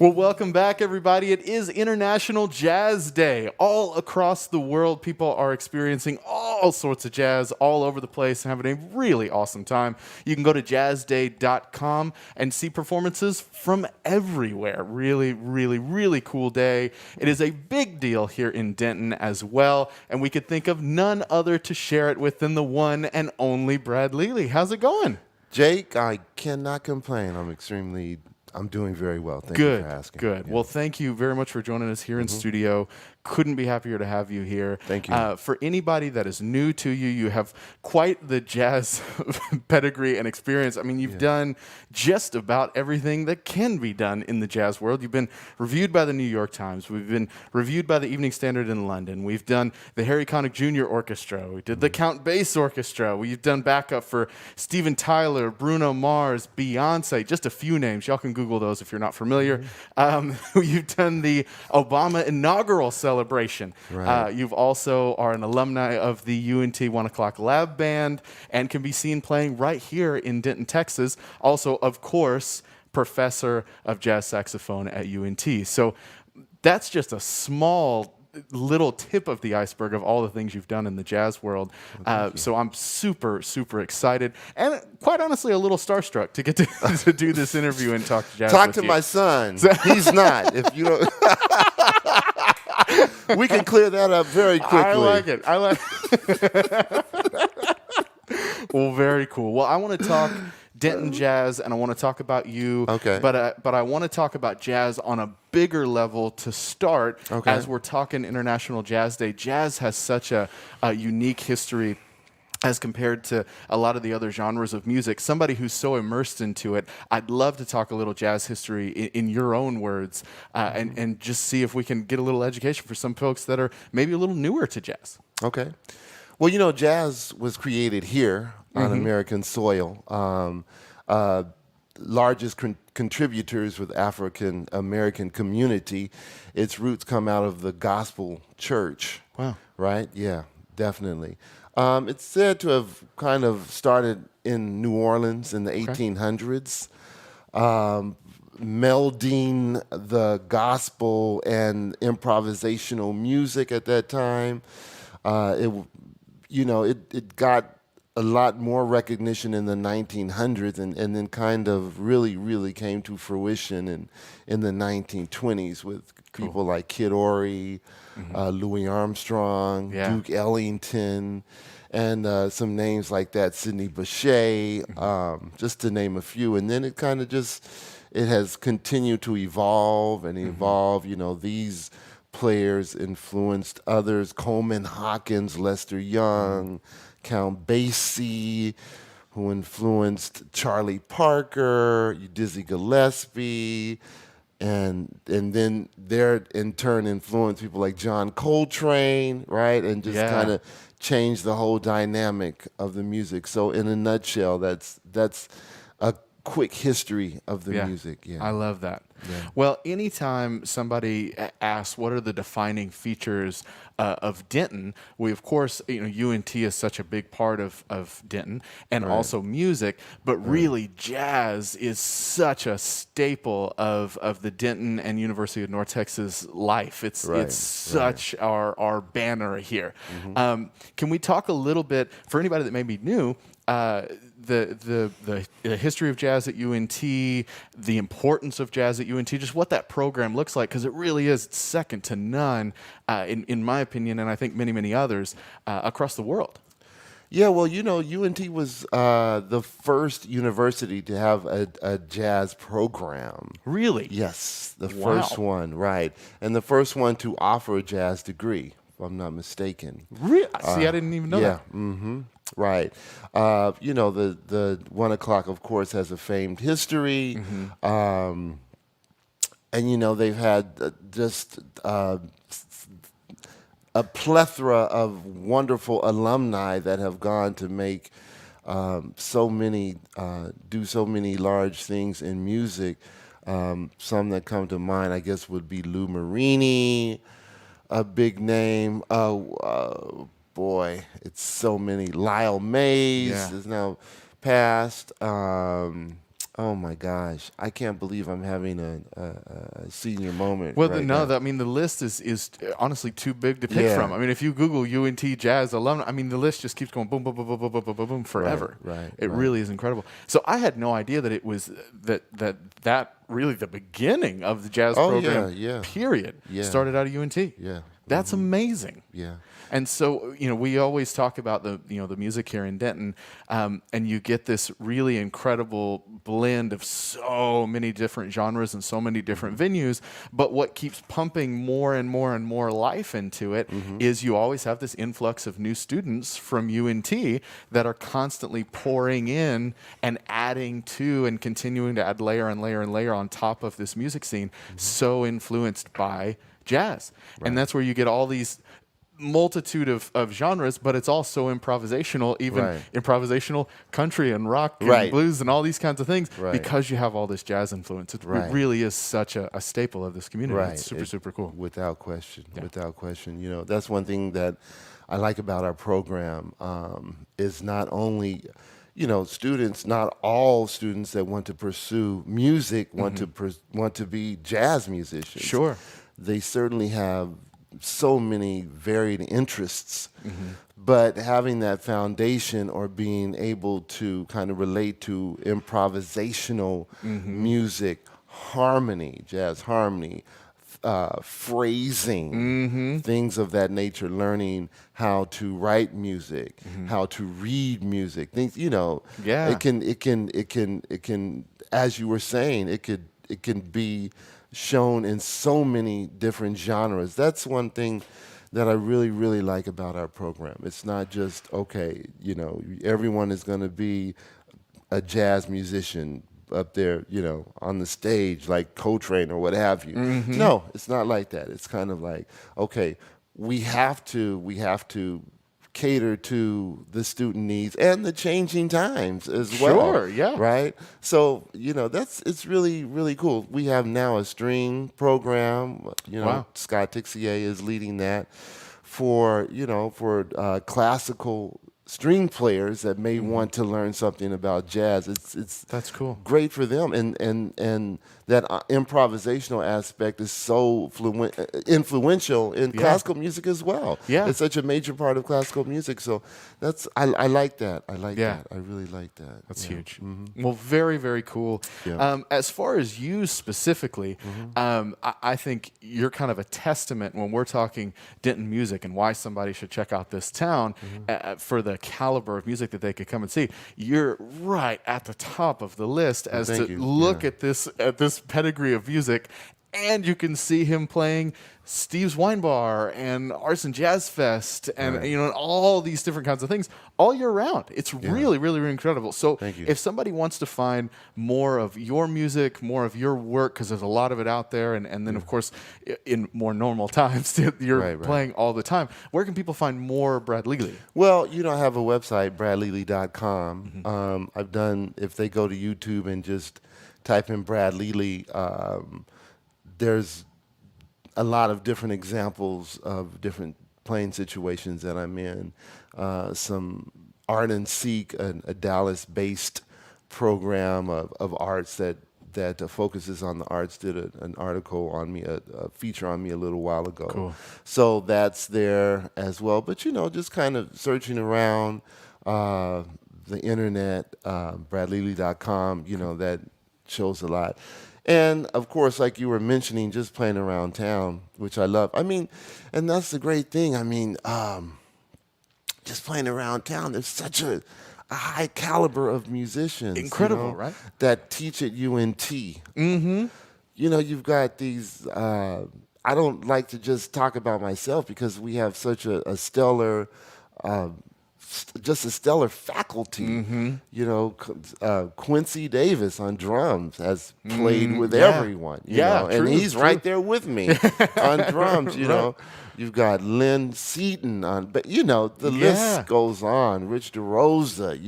Well, welcome back, everybody. It is International Jazz Day. All across the world, people are experiencing all sorts of jazz all over the place and having a really awesome time. You can go to jazzday.com and see performances from everywhere. Really, really, really cool day. It is a big deal here in Denton as well, and we could think of none other to share it with than the one and only Brad Leali. How's it going? Jake, I cannot complain. I'm doing very well. Thank you for asking. Good. Yeah. Well, thank you very much for joining us here in studio. Couldn't be happier to have you here. Thank you. For anybody that is new to you, you have quite the jazz pedigree and experience. I mean, you've done just about everything that can be done in the jazz world. You've been reviewed by the New York Times. We've been reviewed by the Evening Standard in London. We've done the Harry Connick Jr. Orchestra. We did the Count Bass Orchestra. We've done backup for Steven Tyler, Bruno Mars, Beyonce, just a few names. Y'all can Google those if you're not familiar. You've done the Obama inaugural celebration. Right. You've also are an alumni of the UNT 1 O'Clock Lab Band and can be seen playing right here in Denton, Texas. Also, of course, professor of jazz saxophone at UNT. So that's just a small little tip of the iceberg of all the things you've done in the jazz world. So I'm super, super excited and quite honestly a little starstruck to get to do this interview and talk jazz Talk with to you. my son. He's not. If you don't, we can clear that up very quickly. I like it. Well, very cool. Well, I want to talk Denton jazz, and I want to talk about you. Okay. But I want to talk about jazz on a bigger level to start. Okay. As we're talking International Jazz Day. Jazz has such a unique history as compared to a lot of the other genres of music. Somebody who's so immersed into it, I'd love to talk a little jazz history in your own words, and just see if we can get a little education for some folks that are maybe a little newer to jazz. Okay. Well, jazz was created here on American soil. Largest contributors with African American community. Its roots come out of the gospel church. Wow. Right? Yeah, definitely. It's said to have kind of started in New Orleans in the 1800s, melding the gospel and improvisational music at that time. It got a lot more recognition in the 1900s and then kind of really came to fruition in the 1920s with people like Kid Ory, Louis Armstrong, Duke Ellington, and some names like that, Sidney Bechet, just to name a few. And then it kind of it has continued to evolve and evolve. These players influenced others, Coleman Hawkins, Lester Young, Count Basie, who influenced Charlie Parker, Dizzy Gillespie, and then they're in turn influenced people like John Coltrane, right? And just kind of changed the whole dynamic of the music. So in a nutshell, that's a quick history of the music. Yeah, I love that. Yeah. Well, anytime somebody asks what are the defining features of Denton, we of course, UNT is such a big part of Denton, and also music, but really jazz is such a staple of the Denton and University of North Texas life. It's such our banner here. Can we talk a little bit for anybody that may be new? The history of jazz at UNT, the importance of jazz at UNT, just what that program looks like, because it really is second to none, in my opinion, and I think many others across the world. Yeah, well, UNT was the first university to have a jazz program. Really? Yes, the first one, right. And the first one to offer a jazz degree, if I'm not mistaken. Really? See, I didn't even know that. Yeah, right. The 1 O'Clock, of course, has a famed history. And, they've had just a plethora of wonderful alumni that have gone to make do so many large things in music. Some that come to mind, I guess, would be Lou Marini, a big name. Boy, it's so many. Lyle Mays is now passed. Oh my gosh, I can't believe I'm having a senior moment Well, right no, now. I mean, the list is honestly too big to pick from. Yeah, I mean, if you Google UNT Jazz alumni, I mean, the list just keeps going boom, boom, boom, boom, boom, boom, boom, boom, boom right, forever. right, It right. really is incredible. So I had no idea that it was that really the beginning of the jazz Oh yeah, program, yeah, period, yeah, started out of UNT. yeah. That's amazing. Yeah. And so, we always talk about the music here in Denton, and you get this really incredible blend of so many different genres and so many different venues. But what keeps pumping more and more and more life into it is you always have this influx of new students from UNT that are constantly pouring in and adding to and continuing to add layer and layer and layer on top of this music scene, so influenced by jazz. And that's where you get all these multitude of genres, but it's also improvisational, even Right. improvisational country and rock and Right. blues and all these kinds of things, Right. because you have all this jazz influence. It Right. really is such a staple of this community. Right. It's super, super cool. Without question. Without question. That's one thing that I like about our program, is not only, students, not all students that want to pursue music want to be jazz musicians. Sure. They certainly have so many varied interests, but having that foundation or being able to kind of relate to improvisational music, harmony, jazz harmony, phrasing, things of that nature, learning how to write music, how to read music, things, Yeah. it can, as you were saying, it can be shown in so many different genres. That's one thing that I really, really like about our program. It's not just, okay, everyone is going to be a jazz musician up there, on the stage like Coltrane or what have you. No, it's not like that. It's kind of like, okay, we have to cater to the student needs and the changing times as well. Sure, yeah. Right? So, it's really, really cool. We have now a string program, Wow. Scott Tixier is leading that for classical string players that may want to learn something about jazz. It's That's cool. great for them, and that improvisational aspect is so influential in classical music as well. Yeah. It's such a major part of classical music. So I like that. I like Yeah. that. I really like that. That's Yeah. huge. Well, very, very cool. Yeah. As far as you specifically, I think you're kind of a testament when we're talking Denton music and why somebody should check out this town for the caliber of music that they could come and see. You're right at the top of the list as thank to you. look Yeah. at this pedigree of music. And you can see him playing Steve's Wine Bar and Arson Jazz Fest and Right. and all these different kinds of things all year round. It's really, really, really incredible. So Thank you. if somebody wants to find more of your music, more of your work, because there's a lot of it out there, and then of course in more normal times you're Right. playing all the time. Where can people find more Brad Leali? Well, I have a website, bradleali.com. I've done, if they go to YouTube and just type in Brad Leali, there's a lot of different examples of different playing situations that I'm in. Some Art and Seek, a Dallas-based program of arts that focuses on the arts, did an article on me, a feature on me a little while ago. Cool. So that's there as well. But, just kind of searching around the internet, bradleali.com, that shows a lot. And, of course, like you were mentioning, just playing around town, which I love. I mean, and that's the great thing. I mean, just playing around town, there's such a high caliber of musicians. Incredible, right? That teach at UNT. Mm-hmm. You've got these, I don't like to just talk about myself because we have such a stellar, just a stellar faculty. Quincy Davis on drums has played with everyone. And true, he's true. right there with me on drums. You've got Lynn Seaton on, but the list goes on. Rich DeRosa,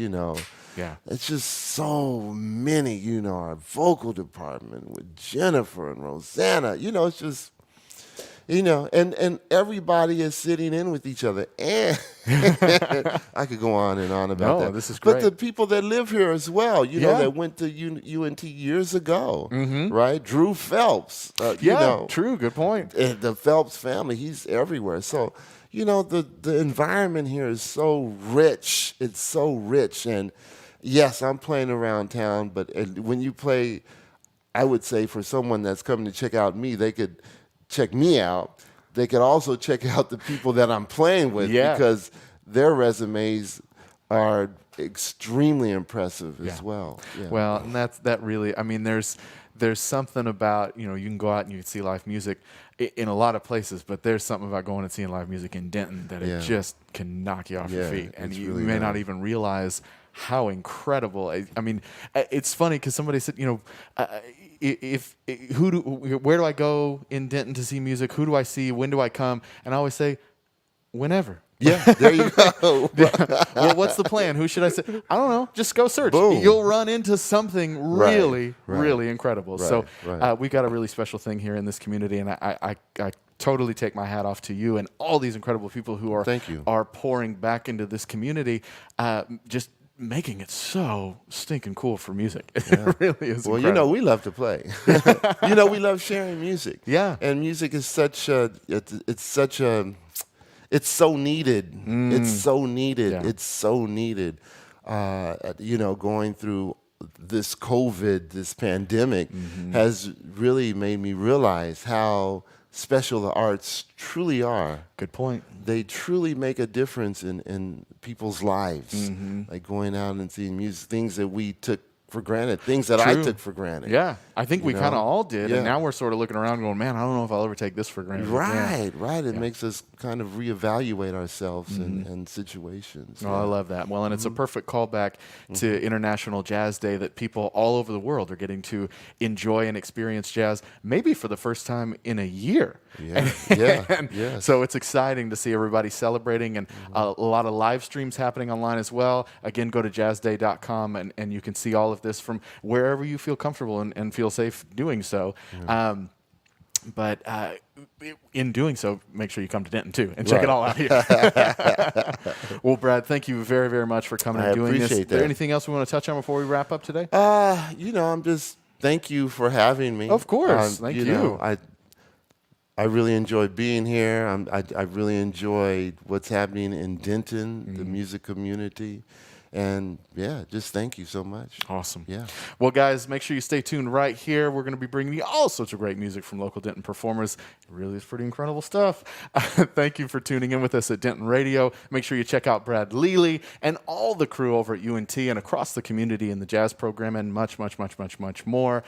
Yeah. It's just so many. Our vocal department with Jennifer and Rosanna. and everybody is sitting in with each other. And I could go on and on about No, that. this is But great. the people that live here as well, Yeah. that went to UNT years ago, right? Drew Phelps, Yeah, true. Good point. and the Phelps family, he's everywhere. So, the environment here is so rich. It's so rich. And yes, I'm playing around town, but when you play, I would say for someone that's coming to check out me, they could check me out. They could also check out the people that I'm playing with Yeah. because their resumes are extremely impressive as well. Yeah. Well, and that really. I mean, there's something about you can go out and you can see live music in a lot of places, but there's something about going and seeing live music in Denton that it just can knock you off your feet, and it's you really may not nice. even realize how incredible. I mean, it's funny because somebody said, where do I go in Denton to see music? Who do I see? When do I come? And I always say, whenever. Yeah, there you go. Well, what's the plan? Who should I say? I don't know. Just go search. Boom. You'll run into something really, right. really incredible. So right. we got a really special thing here in this community, and I totally take my hat off to you and all these incredible people who Thank you. are pouring back into this community, just making it so stinking cool for music. It really is Well, incredible. we love to play. We love sharing music. Yeah. And music is it's so needed. It's so needed. Yeah. It's so needed. Going through this COVID, this pandemic, has really made me realize how special the arts truly are. Good point. They truly make a difference in people's lives. Like going out and seeing music, things that we took for granted, things that I True. took for granted. Yeah, I think we kind of all did, Yeah. and now we're sort of looking around going, man, I don't know if I'll ever take this for granted. again." Right. It makes us kind of reevaluate ourselves and situations. Oh, I love that. Well, and it's a perfect callback to International Jazz Day that people all over the world are getting to enjoy and experience jazz, maybe for the first time in a year. Yeah. And Yes. So it's exciting to see everybody celebrating, and a lot of live streams happening online as well. Again, go to jazzday.com and you can see all of this from wherever you feel comfortable and feel safe doing so. But in doing so, make sure you come to Denton too and check it Right. all out here. Well, Brad, thank you very, very much for coming I and doing this. appreciate Is there that. anything else we want to touch on before we wrap up today? I'm just thank you for having me. Of course. Thank you. I really enjoyed being here. I really enjoyed what's happening in Denton, the music community. And yeah, just thank you so much. Awesome. Yeah. Well, guys, make sure you stay tuned right here. We're going to be bringing you all sorts of great music from local Denton performers. It really is pretty incredible stuff. Thank you for tuning in with us at Denton Radio. Make sure you check out Brad Leali and all the crew over at UNT and across the community in the jazz program and much, much, much, much, much more.